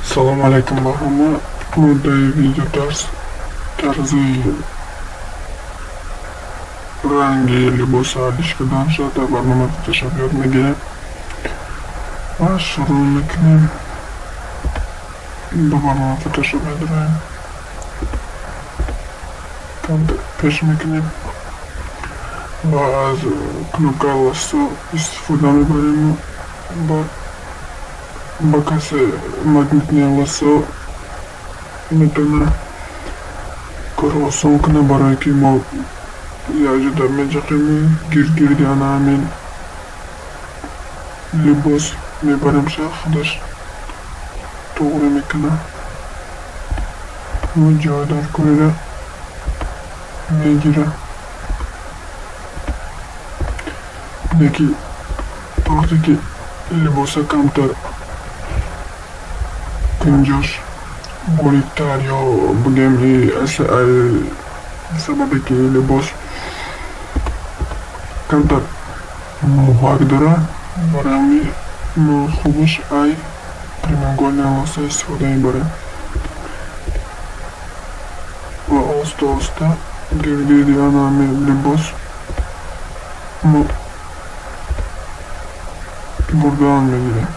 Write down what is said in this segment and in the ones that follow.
Assalomu alaykum bahama. Bunday video tarzi rangi libos alishkadan shata barnoma tashab yodmagan. Shurumlikni barnoma tashab yodran. Peshmikni ba'z knopkalarsa istifoda mibarیم با کسی مگنیتنی لسو میتونه کار آسان کنه برای که ما یه جدا میجقیم گیردیانه همین لباس میبریم خودش طوری میکنه و جایدار کنه میگیره یکی وقتی که لباس کمتر کنجاش بریکتر یا بگم سببی که لباس کمتر محاک داره برای ما خوبش ای پریمانگولی لباس استفاده میبریم و آستا گردیدیان همه لباس ما بردان میگیریم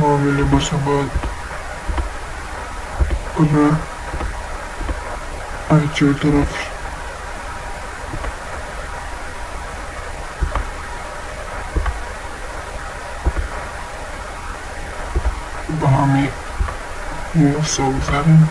معامله با باید کنه ایچه طرف با همی موسا بزنیم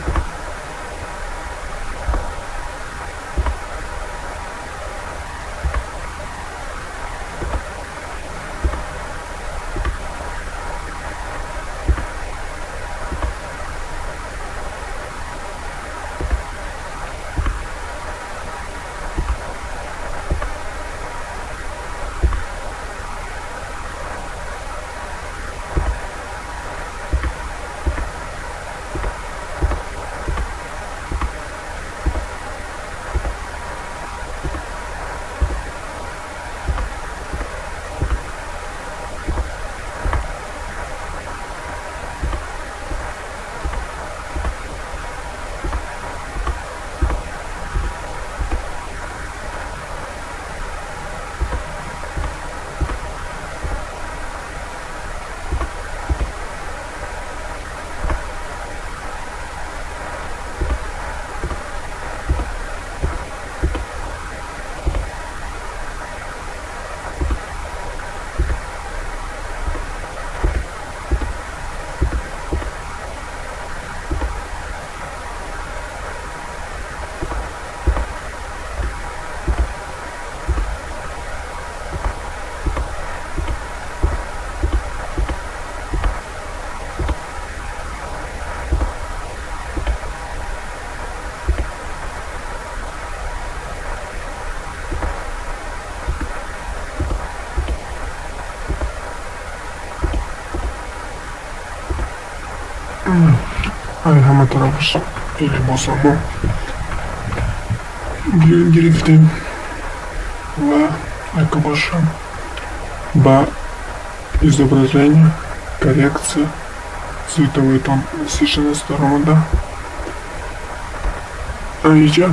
ای همه طرفش لباس ما گرفتیم و اگه باشم با изображение, коррекция, цветовой тон насыщенной стороны, да. А еще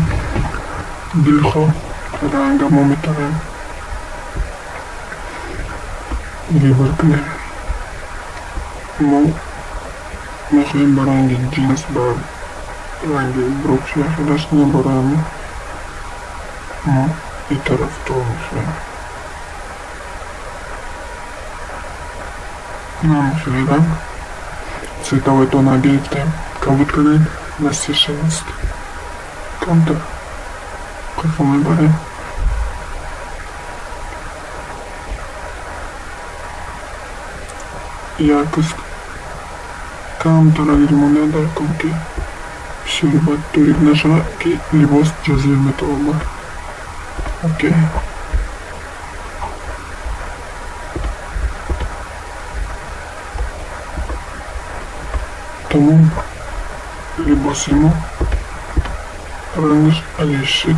бельхо, ранга моментально выборкли. Ну, нахуем баранги джинс бар, ранги брукши, даже не барами. Ну, и тарaf тонусы. Şuradan цветовой тон объекта кавытканын насыщенность контур кайфовый барем яркость контура ремонта далекомки шурбат турик нашла ки либос жазир металлма окей. Tamam. Bir basayım o. Aranır ateşi.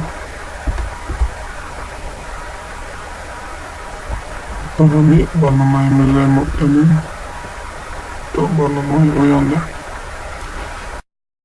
Bana bir barınma emirleri muhtemelen. Tam barınmayı uyandı.